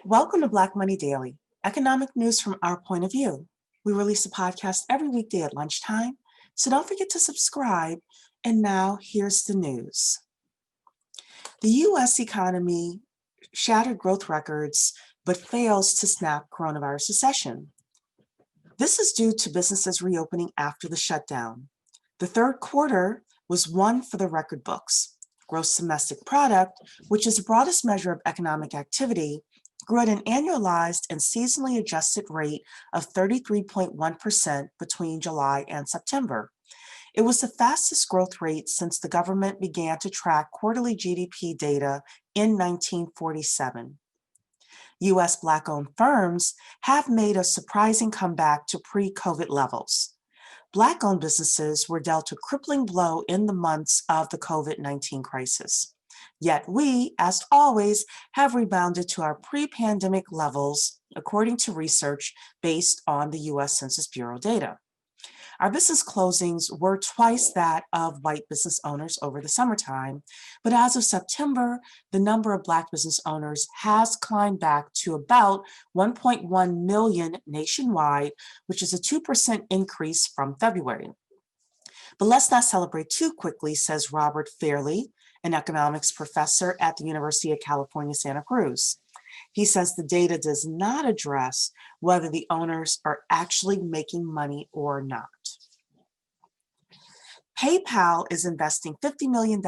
Welcome to Black Money Daily, economic news from our point of view. We release a podcast every weekday at lunchtime, so don't forget to subscribe. And now here's the news. The U.S. economy shattered growth records, but fails to snap coronavirus recession. This is due to businesses reopening after the shutdown. The third quarter was one for the record books. Gross domestic product, which is the broadest measure of economic activity, grew at an annualized and seasonally adjusted rate of 33.1% between July and September. It was the fastest growth rate since the government began to track quarterly GDP data in 1947. U.S. Black-owned firms have made a surprising comeback to pre-COVID levels. Black-owned businesses were dealt a crippling blow in the months of the COVID-19 crisis. Yet we, as always, have rebounded to our pre-pandemic levels, according to research based on the U.S. Census Bureau data. Our business closings were twice that of white business owners over the summertime, but as of September, the number of Black business owners has climbed back to about 1.1 million nationwide, which is a 2% increase from February. But let's not celebrate too quickly, says Robert Fairley, an economics professor at the University of California, Santa Cruz. He says the data does not address whether the owners are actually making money or not. PayPal is investing $50 million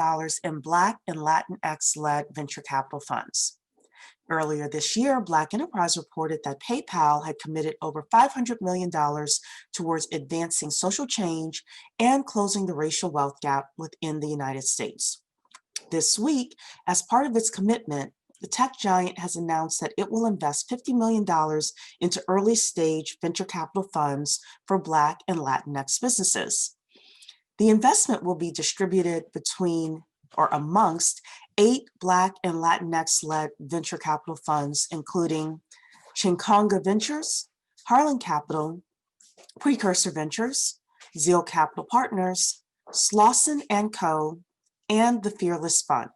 in Black and Latinx-led venture capital funds. Earlier this year, Black Enterprise reported that PayPal had committed over $500 million towards advancing social change and closing the racial wealth gap within the United States. This week, as part of its commitment, the tech giant has announced that it will invest $50 million into early-stage venture capital funds for Black and Latinx businesses. The investment will be distributed between or amongst 8 Black and Latinx-led venture capital funds, including Chinkonga Ventures, Harlan Capital, Precursor Ventures, Zeal Capital Partners, Slauson & Co., and the Fearless Fund,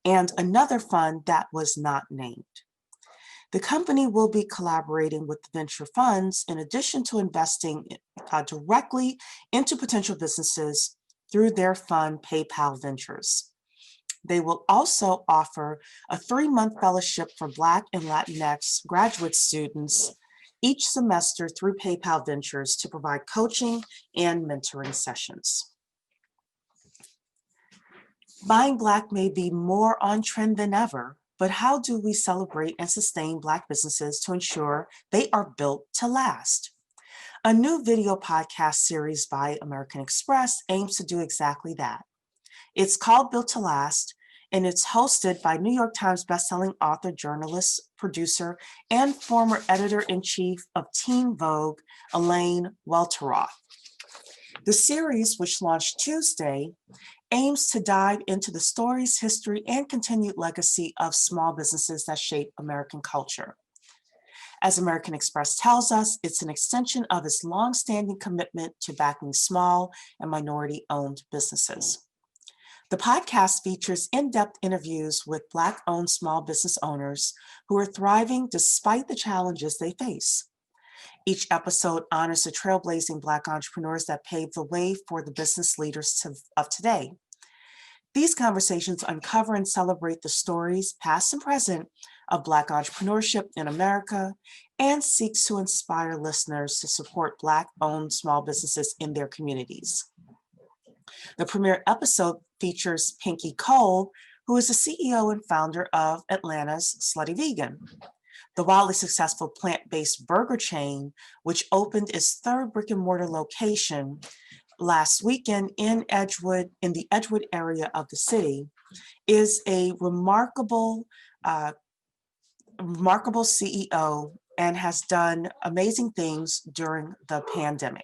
and another fund that was not named. The company will be collaborating with the venture funds in addition to investing directly into potential businesses through their fund, PayPal Ventures. They will also offer a 3-month fellowship for Black and Latinx graduate students each semester through PayPal Ventures to provide coaching and mentoring sessions. Buying Black may be more on trend than ever, but how do we celebrate and sustain Black businesses to ensure they are built to last? A new video podcast series by American Express aims to do exactly that. It's called Built to Last, and it's hosted by New York Times bestselling author, journalist, producer, and former editor-in-chief of Teen Vogue, Elaine Welteroth. The series, which launched Tuesday, aims to dive into the stories, history, and continued legacy of small businesses that shape American culture. As American Express tells us, it's an extension of its longstanding commitment to backing small and minority-owned businesses. The podcast features in-depth interviews with Black-owned small business owners who are thriving despite the challenges they face. Each episode honors the trailblazing Black entrepreneurs that paved the way for the business leaders of today. These conversations uncover and celebrate the stories, past and present, of Black entrepreneurship in America and seeks to inspire listeners to support Black-owned small businesses in their communities. The premiere episode features Pinky Cole, who is the CEO and founder of Atlanta's Slutty Vegan, the wildly successful plant-based burger chain, which opened its 3rd brick-and-mortar location last weekend in the Edgewood area of the city, is a remarkable CEO and has done amazing things during the pandemic.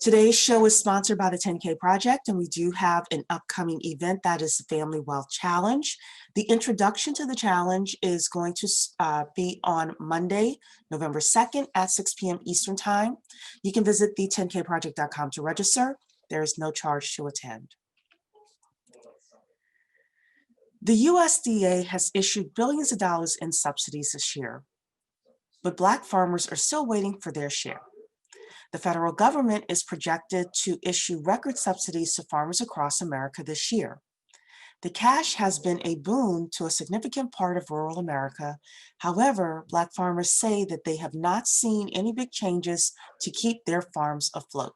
Today's show is sponsored by the 10K Project, and we do have an upcoming event that is the Family Wealth Challenge. The introduction to the challenge is going to be on Monday, November 2nd at 6 p.m. Eastern Time. You can visit the10kproject.com to register. There is no charge to attend. The USDA has issued billions of dollars in subsidies this year, but Black farmers are still waiting for their share. The federal government is projected to issue record subsidies to farmers across America this year. The cash has been a boon to a significant part of rural America. However, Black farmers say that they have not seen any big changes to keep their farms afloat.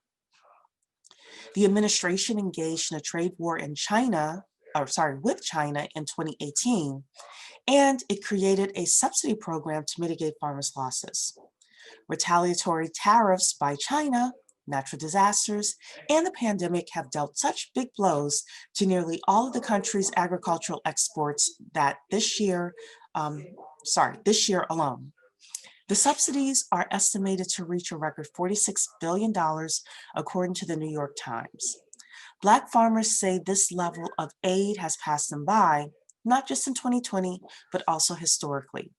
The administration engaged in a trade war with China in 2018, and it created a subsidy program to mitigate farmers' losses. Retaliatory tariffs by China, natural disasters, and the pandemic have dealt such big blows to nearly all of the country's agricultural exports that this year alone. The subsidies are estimated to reach a record $46 billion, according to the New York Times. Black farmers say this level of aid has passed them by, not just in 2020, but also historically.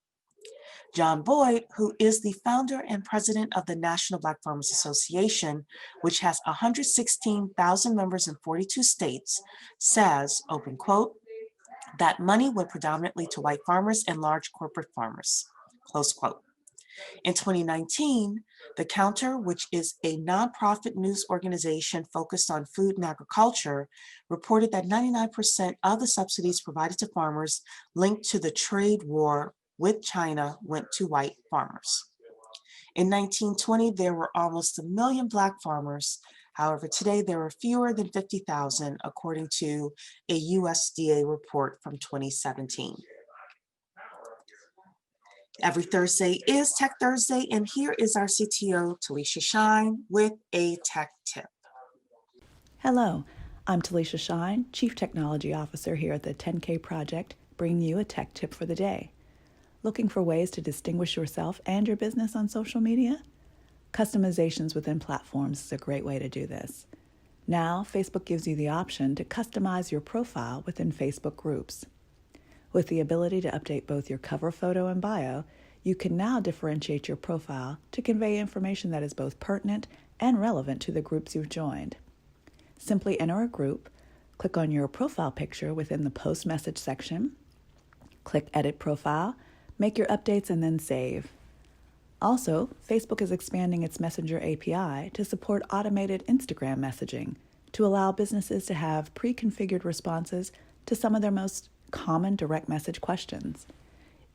John Boyd, who is the founder and president of the National Black Farmers Association, which has 116,000 members in 42 states, says, open quote, that money went predominantly to white farmers and large corporate farmers, close quote. In 2019, The Counter, which is a nonprofit news organization focused on food and agriculture, reported that 99% of the subsidies provided to farmers linked to the trade war with China went to white farmers. In 1920, there were almost 1 million Black farmers. However, today there are fewer than 50,000, according to a USDA report from 2017. Every Thursday is Tech Thursday, and here is our CTO, Talisha Shine, with a tech tip. Hello, I'm Talisha Shine, Chief Technology Officer here at the 10K Project, bringing you a tech tip for the day. Looking for ways to distinguish yourself and your business on social media? Customizations within platforms is a great way to do this. Now, Facebook gives you the option to customize your profile within Facebook groups. With the ability to update both your cover photo and bio, you can now differentiate your profile to convey information that is both pertinent and relevant to the groups you've joined. Simply enter a group, click on your profile picture within the post message section, click Edit Profile, make your updates, and then save. Also, Facebook is expanding its Messenger API to support automated Instagram messaging to allow businesses to have pre-configured responses to some of their most common direct message questions.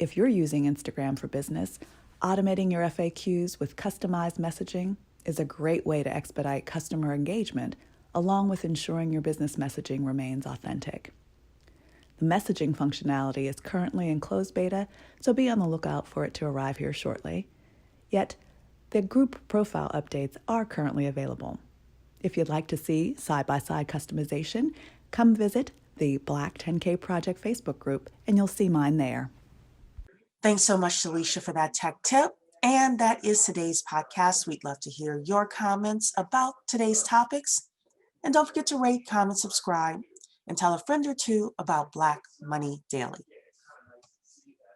If you're using Instagram for business, automating your FAQs with customized messaging is a great way to expedite customer engagement, along with ensuring your business messaging remains authentic. The messaging functionality is currently in closed beta, so be on the lookout for it to arrive here shortly. Yet, the group profile updates are currently available. If you'd like to see side-by-side customization, come visit the Black 10K Project Facebook group, and you'll see mine there. Thanks so much, Talisha, for that tech tip. And that is today's podcast. We'd love to hear your comments about today's topics. And don't forget to rate, comment, subscribe, and tell a friend or two about Black Money Daily.